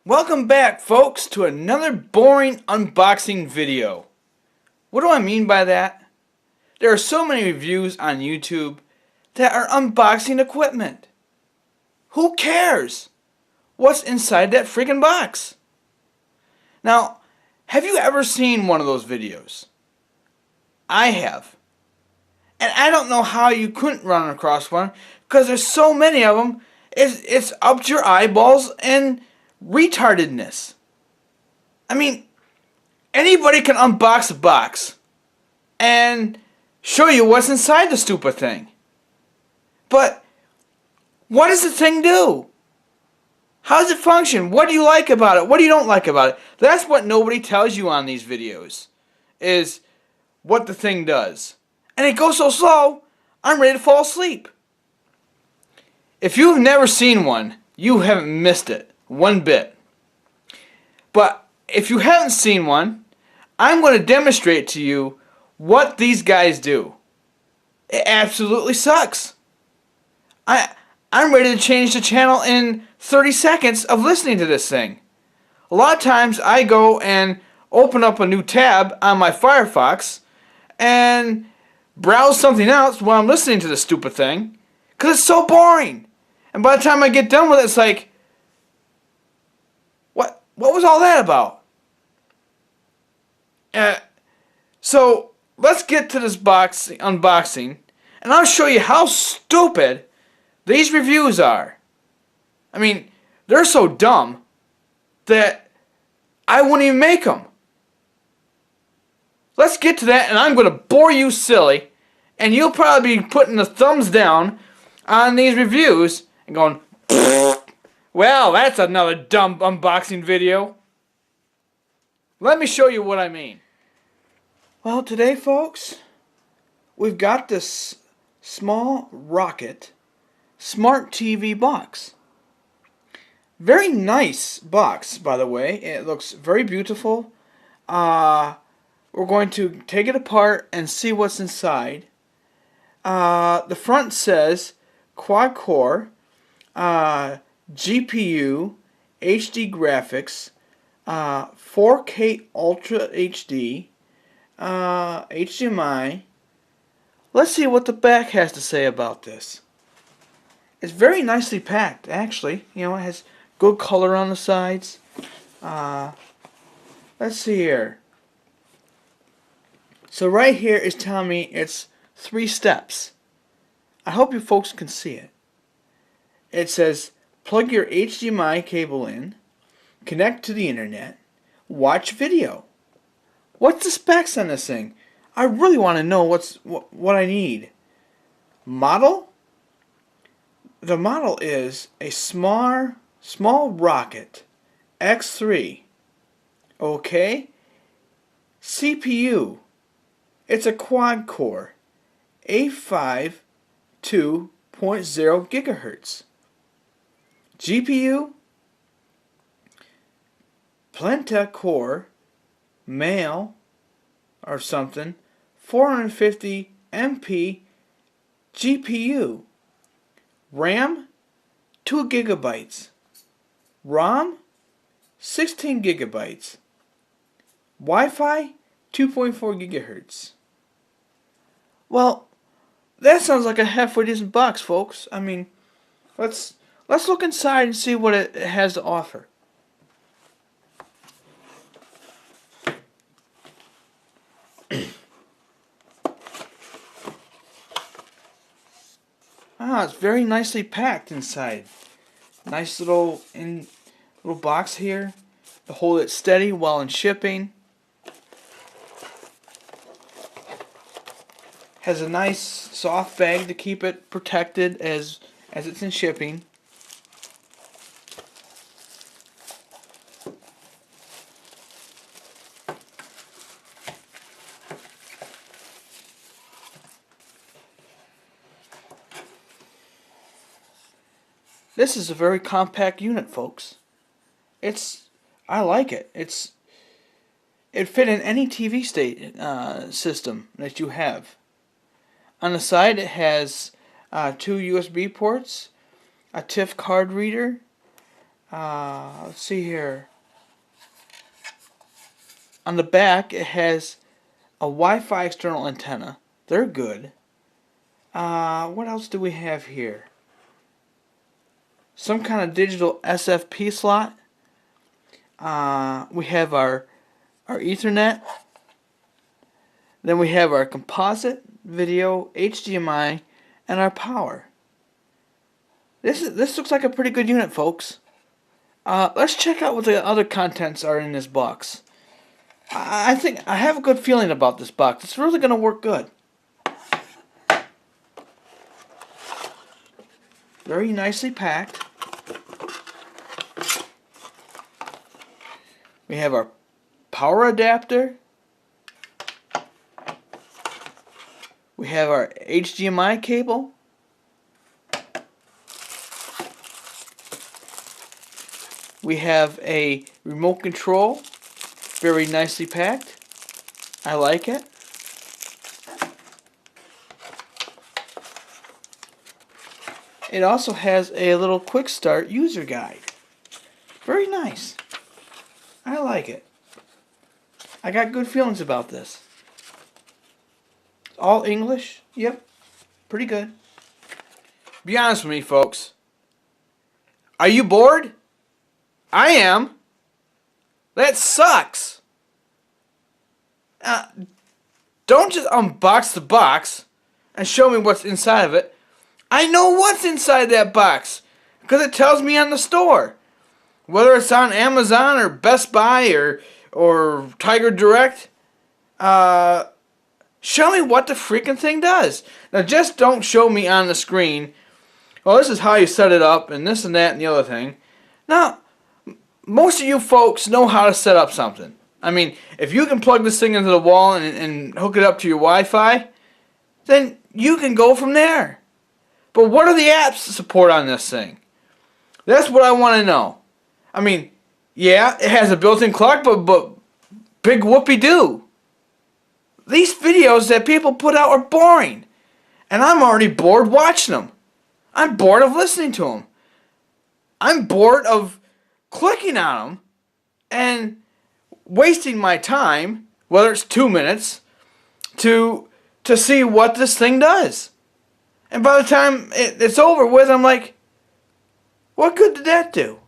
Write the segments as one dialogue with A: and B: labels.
A: Welcome back, folks, to another boring unboxing video. What do I mean by that? There are so many reviews on YouTube that are unboxing equipment. Who cares what's inside that freaking box? Now, have you ever seen one of those videos? I have. And I don't know how you couldn't run across one because there's so many of them. It's up to your eyeballs and retardedness. I mean, anybody can unbox a box and show you what's inside the stupid thing. But what does the thing do? How does it function? What do you like about it? What do you don't like about it? That's what nobody tells you on these videos, is what the thing does. And it goes so slow, I'm ready to fall asleep. If you've never seen one, you haven't missed it one bit. But if you haven't seen one, I'm going to demonstrate to you what these guys do. It absolutely sucks. I'm ready to change the channel in 30 seconds of listening to this thing. A lot of times I go and open up a new tab on my Firefox and browse something else while I'm listening to this stupid thing because it's so boring. And by the time I get done with it, it's like, what was all that about? So let's get to this unboxing, and I'll show you how stupid these reviews are. I mean, they're so dumb that I wouldn't even make them. Let's get to that, and I'm going to bore you silly, and you'll probably be putting the thumbs down on these reviews and going, well, that's another dumb unboxing video. Let me show you what I mean. Well, today, folks, we've got this small Rocket Smart TV box. Very nice box, by the way. It looks very beautiful. We're going to take it apart and see what's inside. The front says quad-core, GPU, HD graphics, 4K Ultra HD, HDMI. Let's see what the back has to say about this. It's very nicely packed, actually. You know, it has good color on the sides. Let's see here. So right here is telling me it's 3 steps. I hope you folks can see it. It says plug your HDMI cable in, connect to the internet, watch video. What's the specs on this thing? I really want to know what I need. Model? The model is a small Rocket X3. Okay. CPU. It's a quad core. A5 2.0 gigahertz. GPU. Pentacore Male or something. 450 MP GPU. RAM 2 gigabytes. ROM 16 gigabytes. Wi-Fi 2.4 gigahertz. Well, that sounds like a halfway decent box, folks. I mean, let's look inside and see what it has to offer. It's very nicely packed inside. Nice little box here to hold it steady while in shipping. Has a nice soft bag to keep it protected as it's in shipping. This is a very compact unit, folks. I like it. It fit in any TV system that you have. On the side, it has 2 USB ports, a TIFF card reader, Let's see here. On the back, it has a Wi-Fi external antenna. They're good. What else do we have here? Some kind of digital SFP slot. We have our Ethernet. Then we have our composite, video, HDMI, and our power. This looks like a pretty good unit, folks. Let's check out what the other contents are in this box. I think I have a good feeling about this box. It's really going to work good. Very nicely packed. We have our power adapter. We have our HDMI cable. We have a remote control. Very nicely packed. I like it. It also has a little quick start user guide. Very nice. I like it. I got good feelings about this. All English? Yep. Pretty good. Be honest with me, folks. Are you bored? I am. That sucks. Don't just unbox the box and show me what's inside of it. I know what's inside that box because it tells me on the store. Whether it's on Amazon or Best Buy or Tiger Direct, show me what the freaking thing does. Now just don't show me on the screen, well, this is how you set it up and this and that and the other thing. Now, most of you folks know how to set up something. I mean, if you can plug this thing into the wall and hook it up to your Wi-Fi, then you can go from there. But what are the apps to support on this thing? That's what I want to know. I mean, yeah, it has a built-in clock, but big whoopee-doo. These videos that people put out are boring. And I'm already bored watching them. I'm bored of listening to them. I'm bored of clicking on them and wasting my time, whether it's 2 minutes, to see what this thing does. And by the time it's over with, I'm like, what good did that do?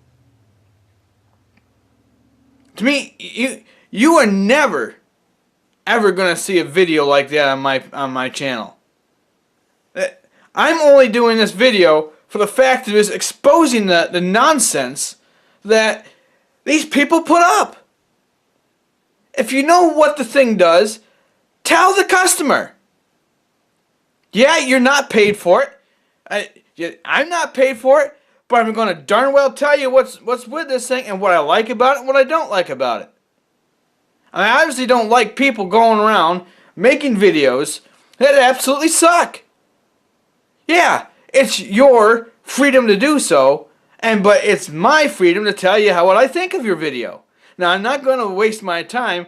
A: To me, you are never, ever going to see a video like that on my channel. I'm only doing this video for the fact that it's exposing the nonsense that these people put up. If you know what the thing does, tell the customer. Yeah, you're not paid for it. I'm not paid for it, but I'm going to darn well tell you what's with this thing and what I like about it and what I don't like about it. I obviously don't like people going around making videos that absolutely suck. Yeah, it's your freedom to do so, but it's my freedom to tell you what I think of your video. Now, I'm not going to waste my time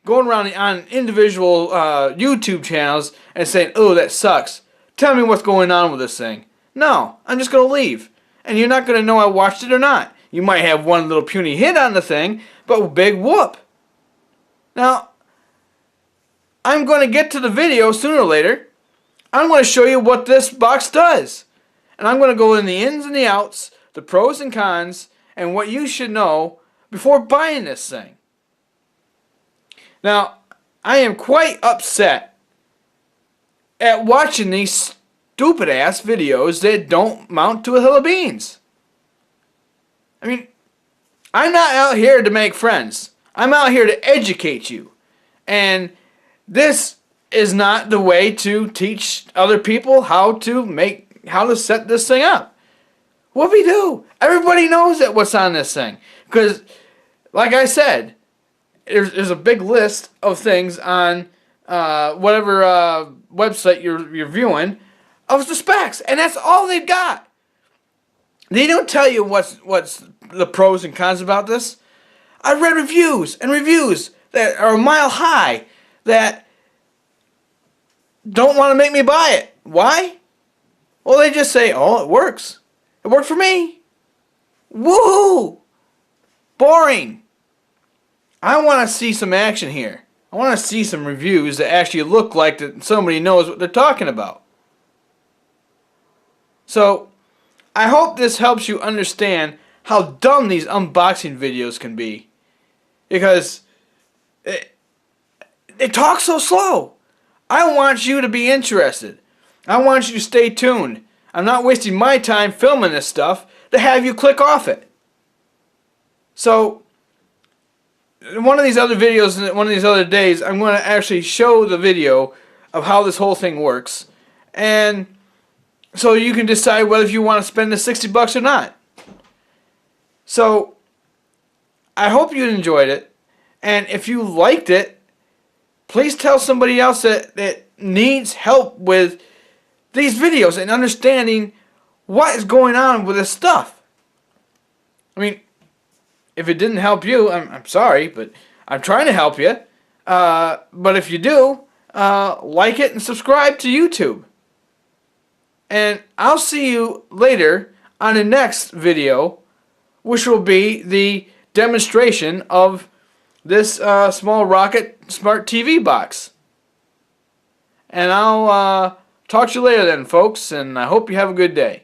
A: going around on individual YouTube channels and saying, oh, that sucks. Tell me what's going on with this thing. No, I'm just going to leave. And you're not going to know I watched it or not. You might have one little puny hit on the thing, but big whoop. Now, I'm going to get to the video sooner or later. I'm going to show you what this box does. And I'm going to go in the ins and the outs, the pros and cons, and what you should know before buying this thing. Now, I am quite upset at watching these stupid ass videos that don't mount to a hill of beans. I mean, I'm not out here to make friends. I'm out here to educate you. And this is not the way to teach other people how to set this thing up. Whoopie-doo. Everybody knows that what's on this thing. Because, like I said, there's a big list of things on whatever website you're viewing of the specs. And that's all they've got. They don't tell you what's the pros and cons about this. I've read reviews and reviews that are a mile high that don't want to make me buy it. Why? Well, they just say, oh, it works. It worked for me. Woohoo! boring. I want to see some action here. I want to see some reviews that actually look like that somebody knows what they're talking about. So, I hope this helps you understand how dumb these unboxing videos can be. Because they talk so slow. I want you to be interested. I want you to stay tuned. I'm not wasting my time filming this stuff to have you click off it. So, in one of these other videos, one of these other days, I'm going to actually show the video of how this whole thing works. And so you can decide whether you want to spend the $60 or not. So, I hope you enjoyed it. And if you liked it, please tell somebody else that needs help with these videos and understanding what is going on with this stuff. I mean, if it didn't help you, I'm sorry, but I'm trying to help you. But if you do, like it and subscribe to YouTube. And I'll see you later on the next video, which will be the demonstration of this small Rocket Smart TV box. And I'll talk to you later then, folks, and I hope you have a good day.